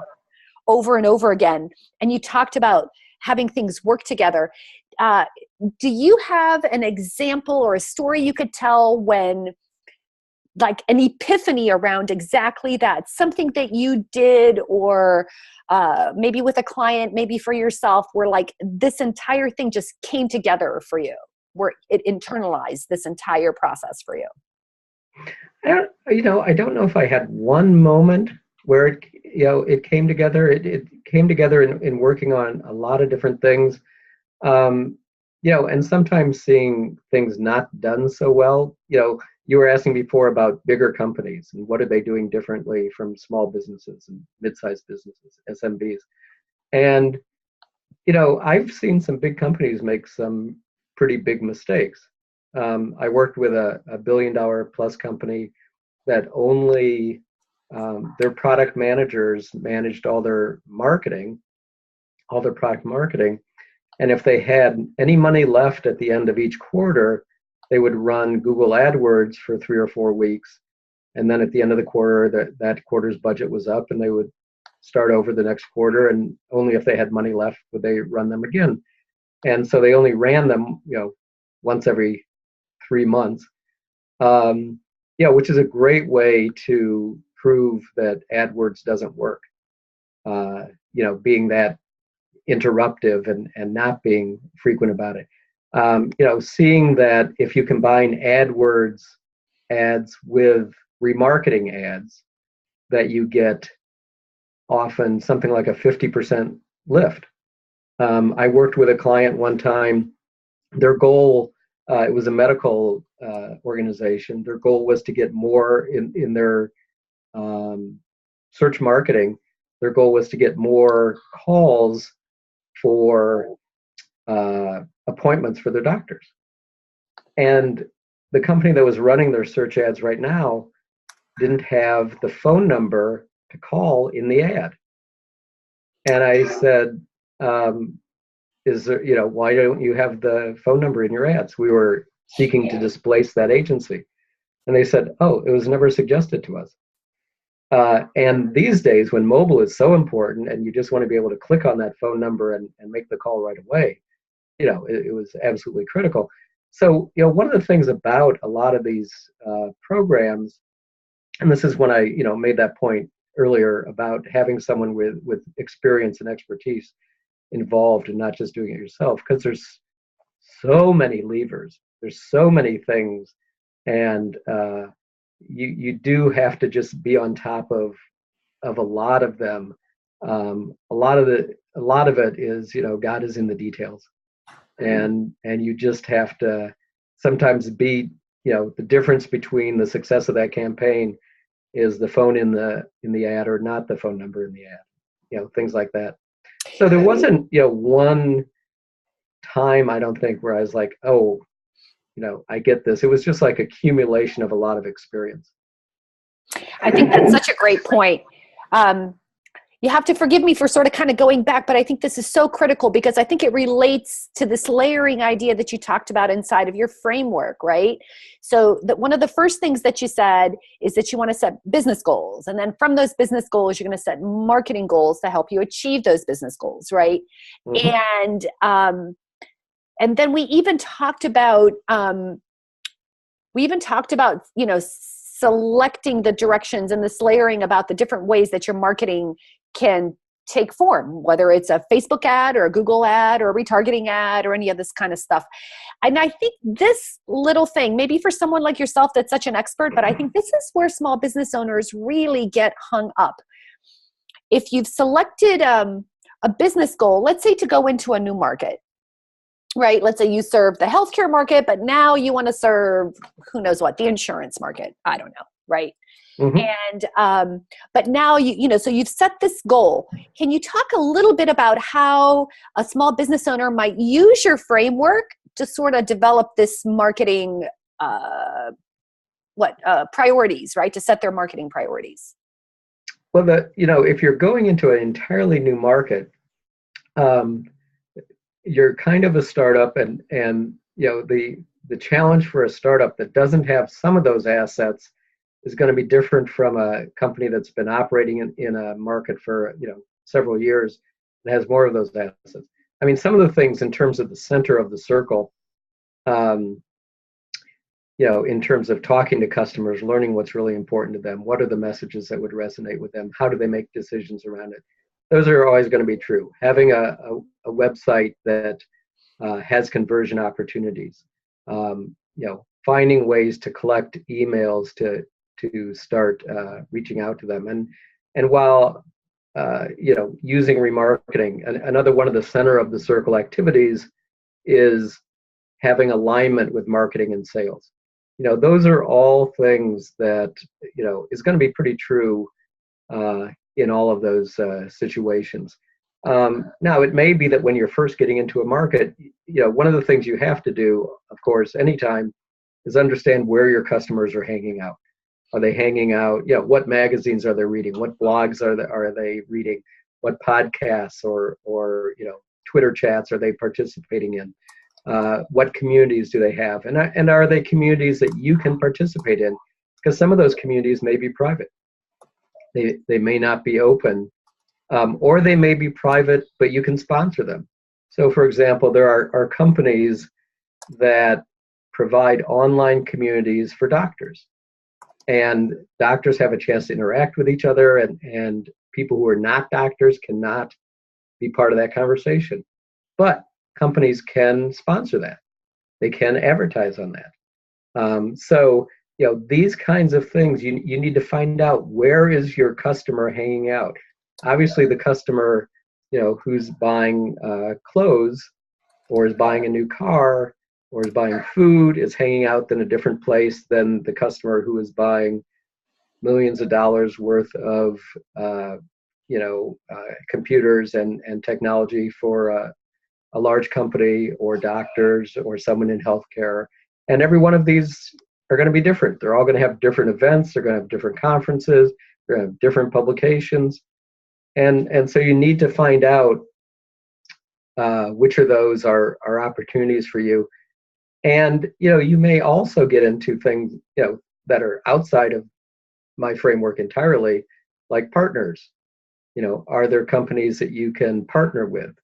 over and over again. And you talked about having things work together. Do you have an example or a story you could tell when, like, an epiphany around exactly that, something that you did, or maybe with a client, maybe for yourself, where like this entire thing just came together for you, where it internalized this entire process for you? I don't know if I had one moment where it came together. It came together in working on a lot of different things, and sometimes seeing things not done so well. You were asking before about bigger companies and what are they doing differently from small businesses and mid-sized businesses, SMBs. And I've seen some big companies make some pretty big mistakes. I worked with a $1 billion plus company that only their product managers managed all their product marketing. And if they had any money left at the end of each quarter, they would run Google AdWords for 3 or 4 weeks. And then at the end of the quarter, that quarter's budget was up, and they would start over the next quarter. And only if they had money left would they run them again. And so they only ran them, once every 3 months. Which is a great way to prove that AdWords doesn't work. Being that interruptive and not being frequent about it. Seeing that if you combine AdWords ads with remarketing ads, that you get often something like a 50% lift. I worked with a client one time. Their goal, it was a medical organization. Their goal was to get more in their search marketing. Their goal was to get more calls for appointments for their doctors. And the company that was running their search ads right now didn't have the phone number to call in the ad. And I said, is there, why don't you have the phone number in your ads? We were seeking to displace that agency. And they said, oh, it was never suggested to us. And these days, when mobile is so important and you just want to be able to click on that phone number and make the call right away, it was absolutely critical. So, one of the things about a lot of these programs, and this is when I, made that point earlier about having someone with experience and expertise involved and not just doing it yourself, because there's so many levers, there's so many things, and you do have to just be on top of a lot of them. A lot of it is, God is in the details, and you just have to sometimes be, the difference between the success of that campaign is the phone in the ad or not the phone number in the ad, things like that. So there wasn't, one time, I don't think, where I was like, oh, I get this. It was just like accumulation of a lot of experience. I think that's such a great point. You have to forgive me for sort of kind of going back, but I think this is so critical because I think it relates to this layering idea that you talked about inside of your framework, right? So that one of the first things that you said is that you want to set business goals. And then from those business goals, you're going to set marketing goals to help you achieve those business goals, right? Mm-hmm. And then we even talked about, selecting the directions and this layering about the different ways that your marketing can take form, whether it's a Facebook ad or a Google ad or a retargeting ad or any of this kind of stuff. And I think this little thing, maybe for someone like yourself that's such an expert, but I think this is where small business owners really get hung up. If you've selected a business goal, let's say to go into a new market, right? Let's say you serve the healthcare market, but now you want to serve, who knows what, the insurance market. I don't know, right? Mm-hmm. And, but now so you've set this goal. Can you talk a little bit about how a small business owner might use your framework to sort of develop this marketing, priorities, right? To set their marketing priorities. Well, if you're going into an entirely new market, you're kind of a startup, and the challenge for a startup that doesn't have some of those assets is going to be different from a company that's been operating in a market for several years and has more of those assets. I mean, some of the things in terms of the center of the circle, in terms of talking to customers, learning what's really important to them, what are the messages that would resonate with them, how do they make decisions around it? Those are always going to be true. Having a website that has conversion opportunities, finding ways to collect emails to start reaching out to them, and while using remarketing, another one of the center of the circle activities is having alignment with marketing and sales. Those are all things that is going to be pretty true in all of those situations. Now, it may be that when you're first getting into a market, one of the things you have to do, of course, anytime, is understand where your customers are hanging out. Are they hanging out? What magazines are they reading? What blogs are they reading? What podcasts or Twitter chats are they participating in? What communities do they have? And are they communities that you can participate in? Because some of those communities may be private. They may not be open, or they may be private, but you can sponsor them. So, for example, there are companies that provide online communities for doctors. And doctors have a chance to interact with each other, and people who are not doctors cannot be part of that conversation. But companies can sponsor that. They can advertise on that. So these kinds of things, you need to find out, where is your customer hanging out. Obviously the customer, who's buying clothes, or is buying a new car, or is buying food, is hanging out in a different place than the customer who is buying millions of dollars worth of computers and technology for a large company, or doctors, or someone in healthcare. And every one of these are going to be different. They're all going to have different events. They're going to have different conferences. They're going to have different publications. And so you need to find out which of those are opportunities for you. And, you may also get into things, that are outside of my framework entirely, like partners. Are there companies that you can partner with,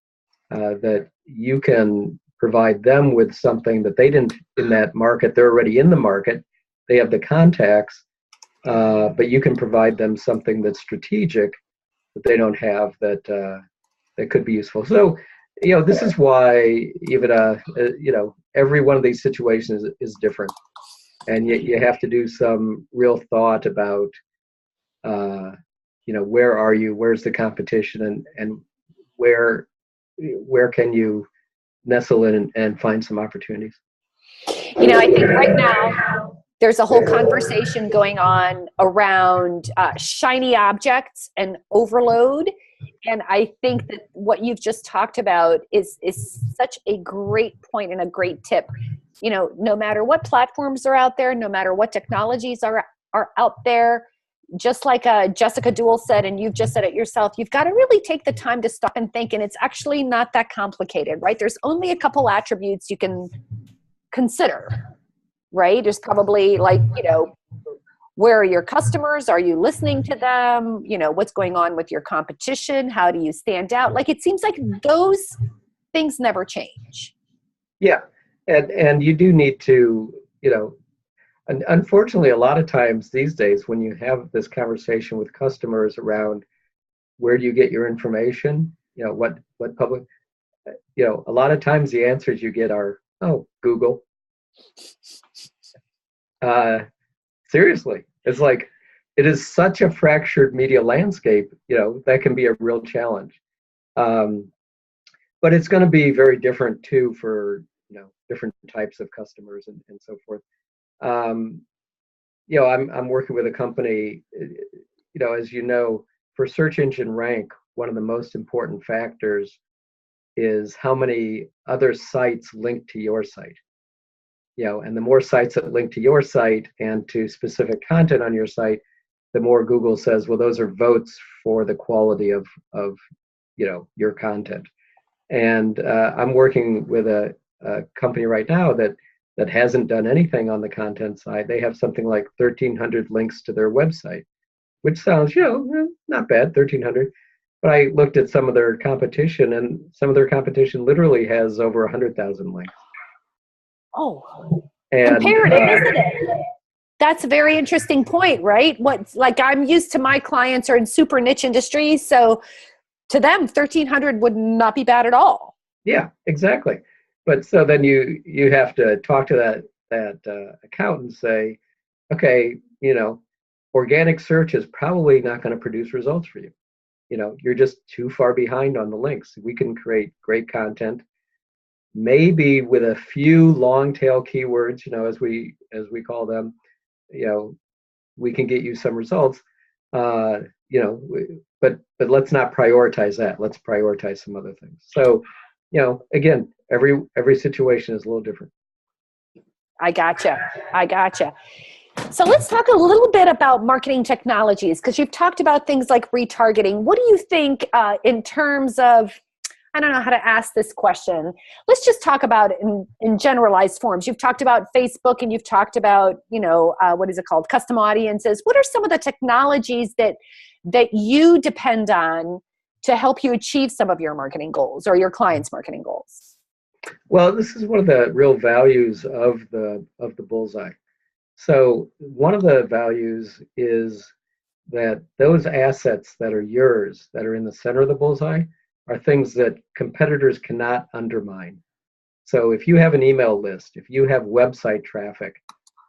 that you can provide them with something that they didn't in that market? They're already in the market. They have the contacts, but you can provide them something that's strategic that they don't have, that could be useful. So, this is why even every one of these situations is different, and yet you have to do some real thought about where are you, where's the competition, and where can you nestle in and find some opportunities. I think right now there's a whole conversation going on around shiny objects and overload. And I think that what you've just talked about is such a great point and a great tip. No matter what platforms are out there, no matter what technologies are out there, just like Jessica Duell said, and you've just said it yourself, you've got to really take the time to stop and think. And it's actually not that complicated, right? There's only a couple attributes you can consider, right? There's probably where are your customers? Are you listening to them? What's going on with your competition? How do you stand out? It seems like those things never change. Yeah. And you do need to, and unfortunately, a lot of times these days, when you have this conversation with customers around where do you get your information, what public, a lot of times the answers you get are, oh, Google. Seriously, it's like, it is such a fractured media landscape, that can be a real challenge. But it's going to be very different too for, different types of customers and so forth. I'm working with a company, as for search engine rank, one of the most important factors is how many other sites link to your site. And the more sites that link to your site and to specific content on your site, the more Google says, well, those are votes for the quality of your content. And I'm working with a company right now that hasn't done anything on the content side. They have something like 1,300 links to their website, which sounds, not bad, 1,300. But I looked at some of their competition, and some of their competition literally has over 100,000 links. Oh, comparative, isn't it? That's a very interesting point, right? I'm used to my clients are in super niche industries, so to them, 1,300 would not be bad at all. Yeah, exactly. But so then you have to talk to that account and say, okay, organic search is probably not going to produce results for you. You're just too far behind on the links. We can create great content, maybe with a few long tail keywords, as we call them, we can get you some results. But let's not prioritize that. Let's prioritize some other things. So, again, every situation is a little different. I gotcha. So let's talk a little bit about marketing technologies, because you've talked about things like retargeting. What do you think in terms of, I don't know how to ask this question. Let's just talk about it in generalized forms. You've talked about Facebook, and you've talked about, what is it called? Custom audiences. What are some of the technologies that you depend on to help you achieve some of your marketing goals or your clients' marketing goals? Well, this is one of the real values of the bullseye. So one of the values is that those assets that are yours, that are in the center of the bullseye, are things that competitors cannot undermine. So if you have an email list, if you have website traffic,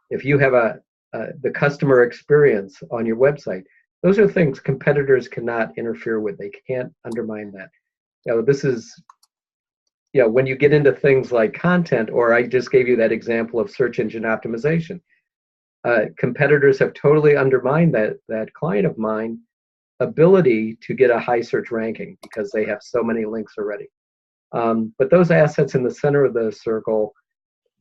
if you have a the customer experience on your website. Those are things competitors cannot interfere with. They can't undermine that. This is, when you get into things like content, or I just gave you that example of search engine optimization, competitors have totally undermined that client of mine ability to get a high search ranking because they have so many links already. But those assets in the center of the circle,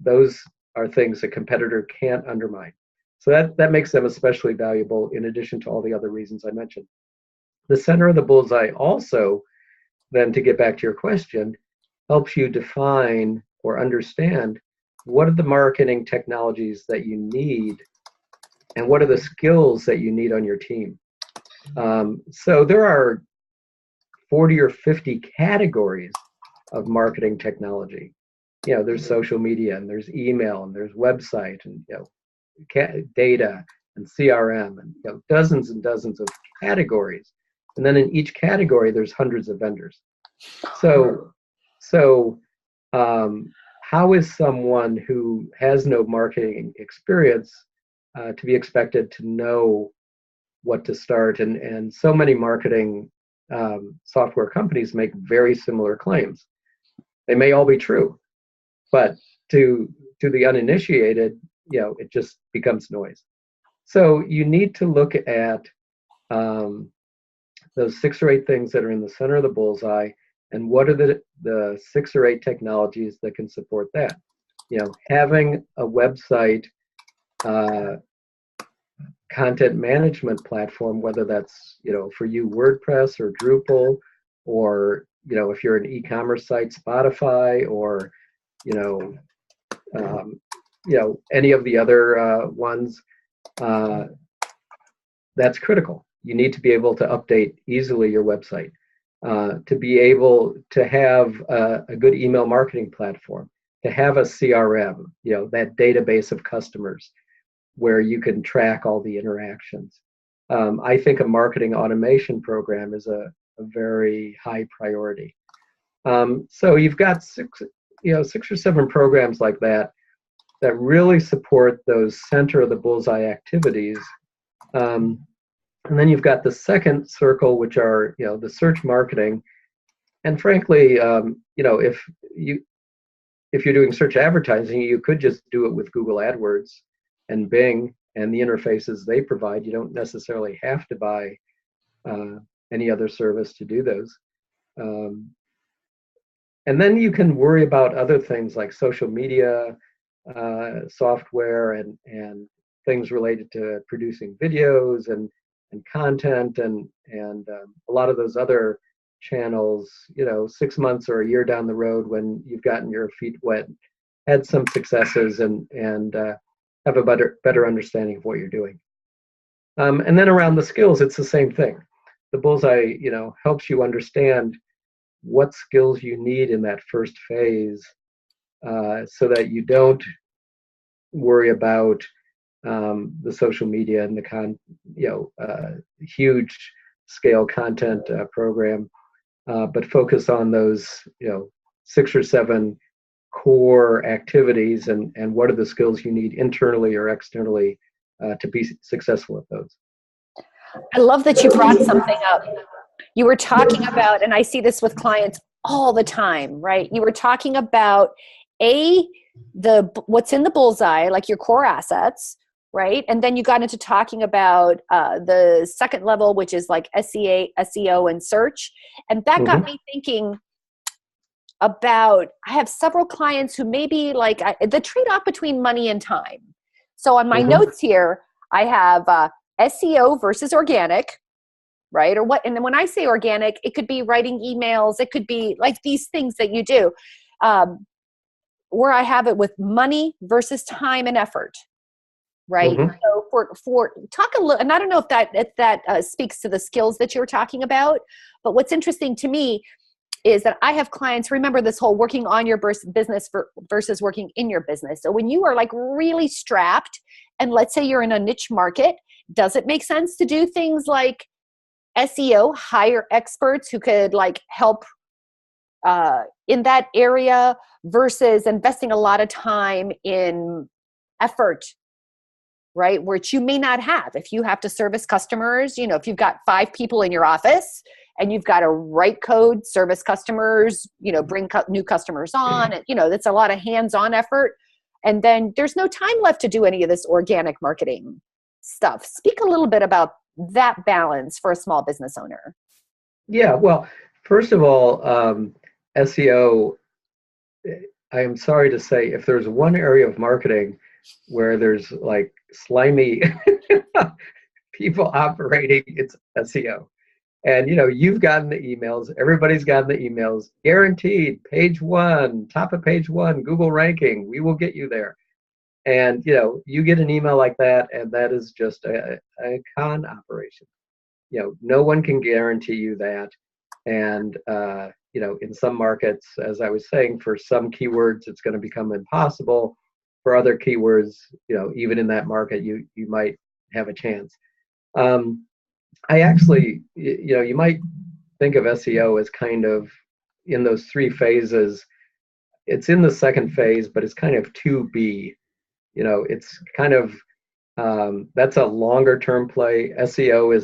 those are things a competitor can't undermine. So that makes them especially valuable in addition to all the other reasons I mentioned. The center of the bullseye also, then to get back to your question, helps you define or understand what are the marketing technologies that you need and what are the skills that you need on your team. So there are 40 or 50 categories of marketing technology. There's social media, and there's email, and there's website, and data, and CRM, and dozens and dozens of categories. And then in each category, there's hundreds of vendors. So how is someone who has no marketing experience to be expected to know what to start? And so many marketing software companies make very similar claims. They may all be true, but to the uninitiated, it just becomes noise. So you need to look at those 6 or 8 things that are in the center of the bullseye, and what are the 6 or 8 technologies that can support that. Having a website content management platform, whether that's for you WordPress or Drupal, or if you're an e-commerce site, Spotify, or any of the other ones, that's critical. You need to be able to update easily your website, to be able to have a good email marketing platform, to have a CRM, that database of customers where you can track all the interactions. I think a marketing automation program is a very high priority. So you've got 6 or 7 programs like that really support those center of the bullseye activities. And then you've got the second circle, which are the search marketing. And frankly, if you're doing search advertising, you could just do it with Google AdWords and Bing and the interfaces they provide. You don't necessarily have to buy any other service to do those. And then you can worry about other things like social media software and things related to producing videos and content and a lot of those other channels, 6 months or a year down the road, when you've gotten your feet wet, had some successes, and have a better understanding of what you're doing. And then around the skills, it's the same thing. The bullseye, helps you understand what skills you need in that first phase, so that you don't worry about the social media and the huge scale content program, but focus on those 6 or 7 core activities, and what are the skills you need internally or externally to be successful at those. I love that you brought something up. You were talking about, and I see this with clients all the time, right? You were talking about what's in the bullseye, like your core assets, right? And then you got into talking about the second level, which is like SEO, and search. And that got me thinking about, I have several clients who maybe like the trade-off between money and time. So on my notes here, I have SEO versus organic, right? Or what? And then when I say organic, it could be writing emails. It could be like these things that you do. Where I have it with money versus time and effort, right? So for talk a little, and I don't know if that speaks to the skills that you're talking about, but what's interesting to me is that I have clients, remember this whole working on your business versus working in your business. So when you are like really strapped, and let's say you're in a niche market, does it make sense to do things like SEO, hire experts who could like help in that area, versus investing a lot of time in effort right? Which you may not have if you have to service customers. You know, if you've got 5 people in your office and you've got to write code, service customers, you know, bring new customers on, and, you know, that's a lot of hands-on effort. And then there's no time left to do any of this organic marketing stuff. Speak a little bit about that balance for a small business owner. Yeah, well, first of all, SEO, I am sorry to say, if there's one area of marketing where there's like slimy people operating, it's SEO. And you know, you've gotten the emails, everybody's gotten the emails, guaranteed, page 1, top of page 1, Google ranking, we will get you there. And you know, you get an email like that, and that is just a con operation. You know, no one can guarantee you that. And you know, in some markets, as I was saying, for some keywords, it's going to become impossible. For other keywords, you know, even in that market, you might have a chance. I actually, you know, you might think of SEO as kind of in those 3 phases. It's in the second phase, but it's kind of 2B. You know, it's kind of that's a longer term play. SEO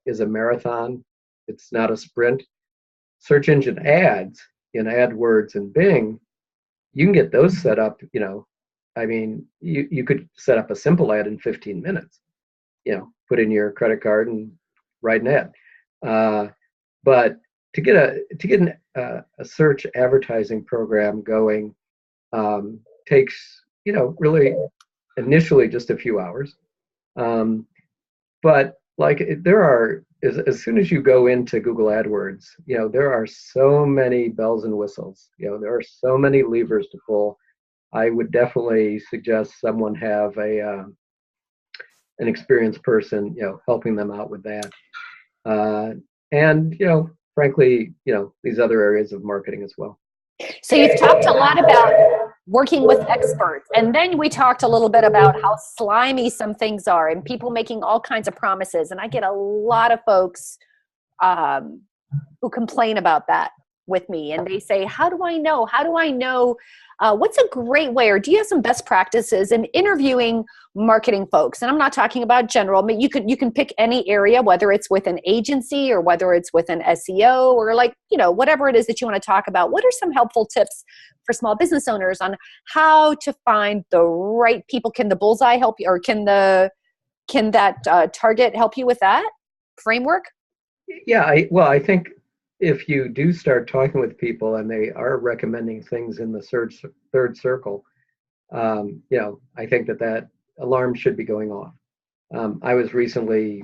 is a marathon. It's not a sprint. Search engine ads in AdWords and Bing, you can get those set up, you know, I mean, you could set up a simple ad in 15 minutes, you know, put in your credit card and write an ad. But to get a search advertising program going takes, you know, really initially just a few hours. But like there are, as soon as you go into Google AdWords, you know, there are so many bells and whistles. You know, there are so many levers to pull. I would definitely suggest someone have an experienced person, you know, helping them out with that. And you know, frankly, you know, these other areas of marketing as well. So you've talked a lot about working with experts, and then we talked a little bit about how slimy some things are and people making all kinds of promises. And I get a lot of folks who complain about that with me, and they say, how do I know? How do I know? What's a great way, or do you have some best practices in interviewing marketing folks? And I'm not talking about general, but you can pick any area, whether it's with an agency or whether it's with an SEO or like, you know, whatever it is that you want to talk about. What are some helpful tips for small business owners on how to find the right people? Can the bullseye help you, or can that target help you with that framework? Yeah, I think if you do start talking with people and they are recommending things in the third circle, you know, I think that alarm should be going off. I was recently,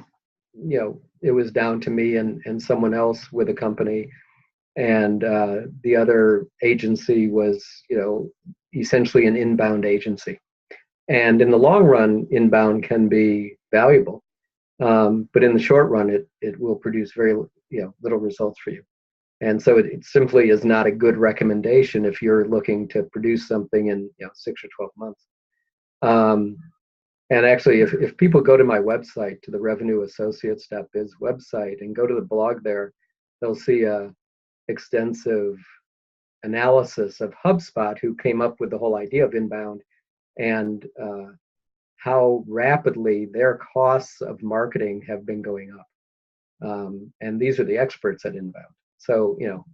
you know, it was down to me and someone else with a company, and the other agency was, you know, essentially an inbound agency. And in the long run, inbound can be valuable. But in the short run, it will produce very, you know, little results for you. And so it simply is not a good recommendation if you're looking to produce something in, you know, 6 or 12 months. And actually, if people go to my website, to the revenueassociates.biz website, and go to the blog there, they'll see a extensive analysis of HubSpot, who came up with the whole idea of inbound, and how rapidly their costs of marketing have been going up. And these are the experts at inbound. So, you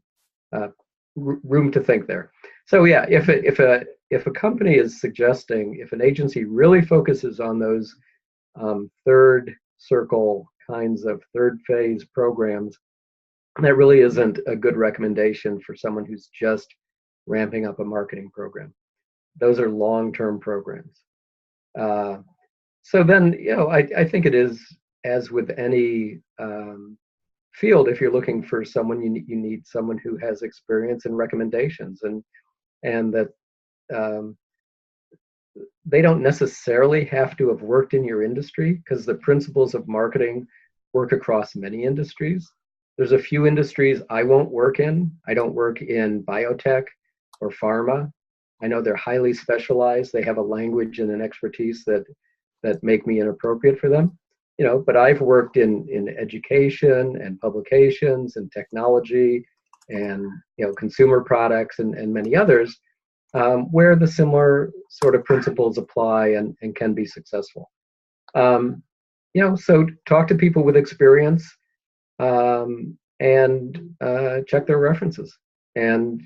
know, room to think there. So yeah, if a company is suggesting, if an agency really focuses on those third circle kinds of third phase programs, that really isn't a good recommendation for someone who's just ramping up a marketing program. Those are long-term programs. So then, you know, I think it is, as with any field, if you're looking for someone, you need someone who has experience and recommendations, and that they don't necessarily have to have worked in your industry, because the principles of marketing work across many industries. There's a few industries I won't work in. I don't work in biotech or pharma. I know they're highly specialized. They have a language and an expertise that make me inappropriate for them. You know, but I've worked in education and publications and technology and, you know, consumer products and many others, where the similar sort of principles apply and can be successful. So talk to people with experience, and check their references, and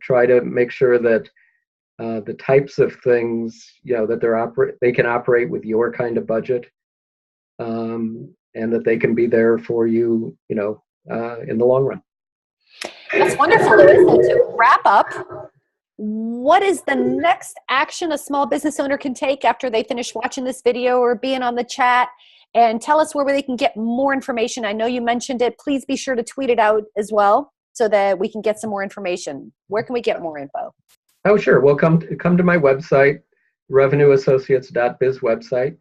try to make sure that the types of things that they can operate with your kind of budget, and that they can be there for you, in the long run. That's wonderful, Louis. And to wrap up, what is the next action a small business owner can take after they finish watching this video or being on the chat? And tell us where they can get more information. I know you mentioned it. Please be sure to tweet it out as well so that we can get some more information. Where can we get more info? Oh, sure. Well, come to my website, revenueassociates.biz website,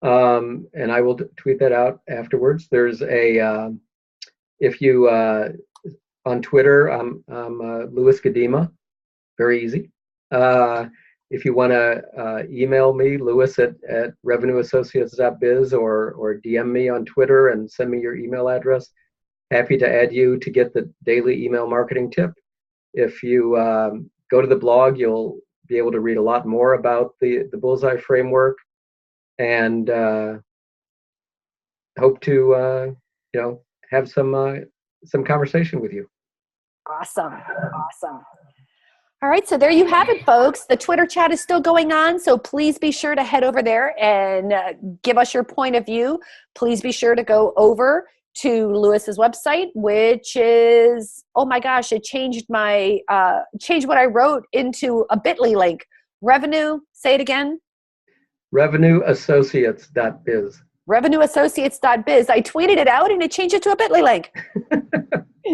and I will tweet that out afterwards. There's if you on Twitter, I'm Louis Gadima. Very easy. If you want to email me, Louis at revenueassociates.biz, or DM me on Twitter and send me your email address, happy to add you to get the daily email marketing tip. If you go to the blog, you'll be able to read a lot more about the bullseye framework, and hope to have some conversation with you. Awesome. All right, so there you have it, folks. The Twitter chat is still going on, so please be sure to head over there and give us your point of view. Please be sure to go over to Louis's website, which is, oh my gosh, it changed changed what I wrote into a bit.ly link. Revenue, say it again. Revenueassociates.biz. Revenueassociates.biz. I tweeted it out and it changed it to a bit.ly link.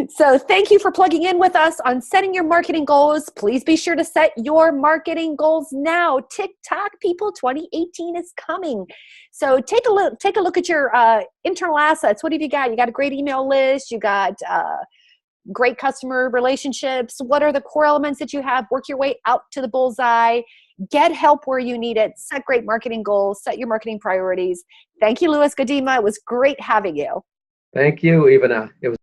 So thank you for plugging in with us on setting your marketing goals. Please be sure to set your marketing goals now. TikTok, people, 2018 is coming. So take a look at your internal assets. What have you got? You got a great email list. You got great customer relationships. What are the core elements that you have? Work your way out to the bullseye. Get help where you need it. Set great marketing goals. Set your marketing priorities. Thank you, Louis Gadima. It was great having you. Thank you, Ivana. It was